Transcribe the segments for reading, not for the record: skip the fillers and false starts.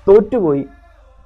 തോറ്റുപോയി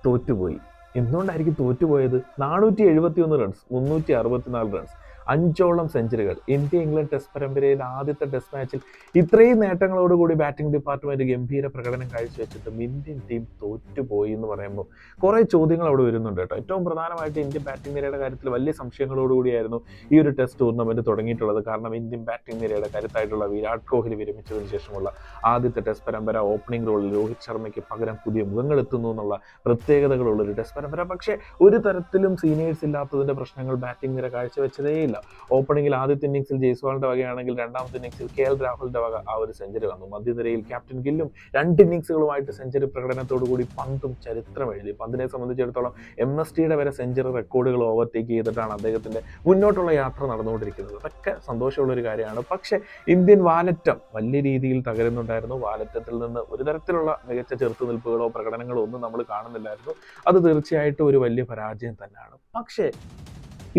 തോറ്റുപോയി എന്തുകൊണ്ടായിരിക്കും തോറ്റുപോയത്? 471 റൺസ്, 364 റൺസ്, 5ഓളം സെഞ്ചുറികൾ. ഇന്ത്യ ഇംഗ്ലണ്ട് ടെസ്റ്റ് പരമ്പരയിൽ ആദ്യത്തെ ടെസ്റ്റ് മാച്ചിൽ ഇത്രയും നേട്ടങ്ങളോടുകൂടി ബാറ്റിംഗ് ഡിപ്പാർട്ട്മെന്റ് ഗംഭീര പ്രകടനം കാഴ്ചവെച്ചിട്ടും ഇന്ത്യൻ ടീം തോറ്റുപോയി എന്ന് പറയുമ്പോൾ കുറെ ചോദ്യങ്ങൾ അവിടെ വരുന്നുണ്ട് കേട്ടോ. ഏറ്റവും പ്രധാനമായിട്ട് ഇന്ത്യൻ ബാറ്റിംഗ് നിരയുടെ കാര്യത്തിൽ വലിയ സംശയങ്ങളോടുകൂടിയായിരുന്നു ഈ ഒരു ടെസ്റ്റ് ടൂർണമെന്റ് തുടങ്ങിയിട്ടുള്ളത്. കാരണം ഇന്ത്യൻ ബാറ്റിംഗ് നിരയുടെ കരുത്തായിട്ടുള്ള വിരാട് കോഹ്ലി വിരമിച്ചതിന് ശേഷമുള്ള ആദ്യത്തെ ടെസ്റ്റ് പരമ്പര, ഓപ്പണിംഗ് റോളിൽ രോഹിത് ശർമ്മയ്ക്ക് പകരം പുതിയ മുഖങ്ങൾ എത്തുന്നു എന്നുള്ള പ്രത്യേകതകളുള്ള ഒരു ടെസ്റ്റ് പരമ്പര. പക്ഷേ ഒരു തരത്തിലും സീനിയേഴ്സ് ഇല്ലാത്തതിന്റെ പ്രശ്നങ്ങൾ ബാറ്റിംഗ് നിര കാഴ്ചവെച്ചതേയില്ല. ഓപ്പണിംഗിൽ ആദ്യത്തെ ഇന്നിംഗ്സിൽ ജയ്സ്വാളിന്റെ വകയാണെങ്കിൽ രണ്ടാമത്തെ ഇന്നിംഗ്സിൽ KL രാഹുലിന്റെ വക ആ ഒരു സെഞ്ചുറി വന്നു. മധ്യനിരയിൽ ക്യാപ്റ്റൻ ഗില്ലും 2 ഇന്നിംഗ്സുകളുമായിട്ട് സെഞ്ചുറി പ്രകടനത്തോടുകൂടി പന്തും ചരിത്രം എഴുതി. പന്തിനെ സംബന്ധിച്ചിടത്തോളം MSTയുടെ വരെ സെഞ്ചുറി റെക്കോർഡുകൾ ഓവർടേക്ക് ചെയ്തിട്ടാണ് അദ്ദേഹത്തിന്റെ മുന്നോട്ടുള്ള യാത്ര നടന്നുകൊണ്ടിരിക്കുന്നത്. അതൊക്കെ സന്തോഷമുള്ള ഒരു കാര്യമാണ്. പക്ഷേ ഇന്ത്യൻ വാലറ്റം വലിയ രീതിയിൽ തകരുന്നുണ്ടായിരുന്നു. വാലറ്റത്തിൽ നിന്ന് ഒരു തരത്തിലുള്ള മികച്ച ചെറുത്തുനിൽപ്പുകളോ പ്രകടനങ്ങളോ ഒന്നും നമ്മൾ കാണുന്നില്ലായിരുന്നു. അത് തീർച്ചയായിട്ടും ഒരു വലിയ പരാജയം തന്നെയാണ്. പക്ഷേ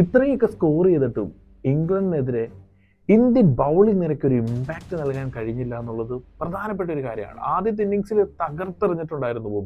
ഇത്രയൊക്കെ സ്കോർ ചെയ്തിട്ടും ഇംഗ്ലണ്ടിനെതിരെ ഇന്ത്യൻ ബൗളിംഗ് നിരയ്ക്ക് ഒരു ഇമ്പാക്റ്റ് നൽകാൻ കഴിഞ്ഞില്ല എന്നുള്ളത് പ്രധാനപ്പെട്ട ഒരു കാര്യമാണ്. ആദ്യത്തെ ഇന്നിംഗ്സിൽ തകർത്തെറിഞ്ഞിട്ടുണ്ടായിരുന്നു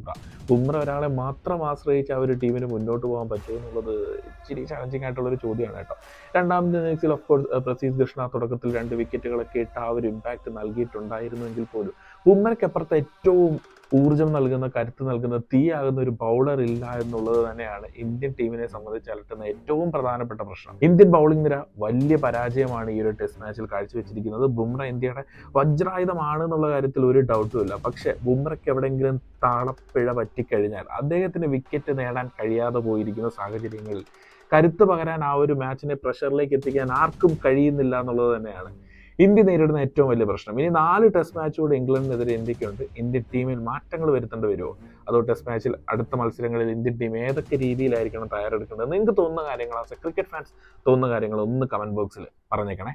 ബുംറ ഒരാളെ മാത്രം ആശ്രയിച്ച് ആ ഒരു ടീമിന് മുന്നോട്ട് പോകാൻ പറ്റുമോ എന്നുള്ളത് ഇച്ചിരി ചലഞ്ചിങ് ആയിട്ടുള്ളൊരു ചോദ്യമാണ് കേട്ടോ. രണ്ടാമത്തെ ഇന്നിംഗ്സിൽ ഓഫ്കോഴ്സ് പ്രസീദ് കൃഷ്ണ തുടക്കത്തിൽ 2 വിക്കറ്റുകളൊക്കെ ഇട്ട് ആ ഒരു ഇമ്പാക്റ്റ് നൽകിയിട്ടുണ്ടായിരുന്നെങ്കിൽ പോലും ബുംറയ്ക്കപ്പുറത്ത് ഏറ്റവും ഊർജ്ജം നൽകുന്ന, കരുത്ത് നൽകുന്ന, തീയാകുന്ന ഒരു ബൗളർ ഇല്ല എന്നുള്ളത് തന്നെയാണ് ഇന്ത്യൻ ടീമിനെ സംബന്ധിച്ച് അലട്ടുന്ന ഏറ്റവും പ്രധാനപ്പെട്ട പ്രശ്നം. ഇന്ത്യൻ ബൗളിംഗ് നിര വലിയ പരാജയമാണ് ഈ ഒരു ടെസ്റ്റ് മാച്ചിൽ കാഴ്ചവെച്ചിരിക്കുന്നത്. ബുംറ ഇന്ത്യയുടെ വജ്രായുധമാണ് എന്നുള്ള കാര്യത്തിൽ ഒരു ഡൗട്ടും ഇല്ല. പക്ഷേ ബുംറയ്ക്ക് എവിടെയെങ്കിലും താളപ്പിഴ പറ്റിക്കഴിഞ്ഞാൽ അദ്ദേഹത്തിന് വിക്കറ്റ് നേടാൻ കഴിയാതെ പോയിരിക്കുന്ന സാഹചര്യങ്ങളിൽ കരുത്ത് പകരാൻ, ആ ഒരു മാച്ചിനെ പ്രഷറിലേക്ക് എത്തിക്കാൻ ആർക്കും കഴിയുന്നില്ല എന്നുള്ളത് തന്നെയാണ് ഇന്ത്യ നേരിടുന്ന ഏറ്റവും വലിയ പ്രശ്നം. ഇനി 4 ടെസ്റ്റ് മാച്ച് കൂടെ ഇംഗ്ലണ്ടിനെതിരെ ഇന്ത്യക്കുണ്ട്. ഇന്ത്യൻ ടീമിൽ മാറ്റങ്ങൾ വരുത്തേണ്ടി വരുമോ? അതോ ടെസ്റ്റ് മാച്ചിൽ അടുത്ത മത്സരങ്ങളിൽ ഇന്ത്യൻ ടീം ഏതൊക്കെ രീതിയിലായിരിക്കണം തയ്യാറെടുക്കേണ്ടത്? നിങ്ങൾക്ക് തോന്നുന്ന കാര്യങ്ങൾ, ആസ് എ ക്രിക്കറ്റ് ഫാൻസ് തോന്നുന്ന കാര്യങ്ങൾ ഒന്ന് കമന്റ് ബോക്സിൽ പറഞ്ഞേക്കണേ.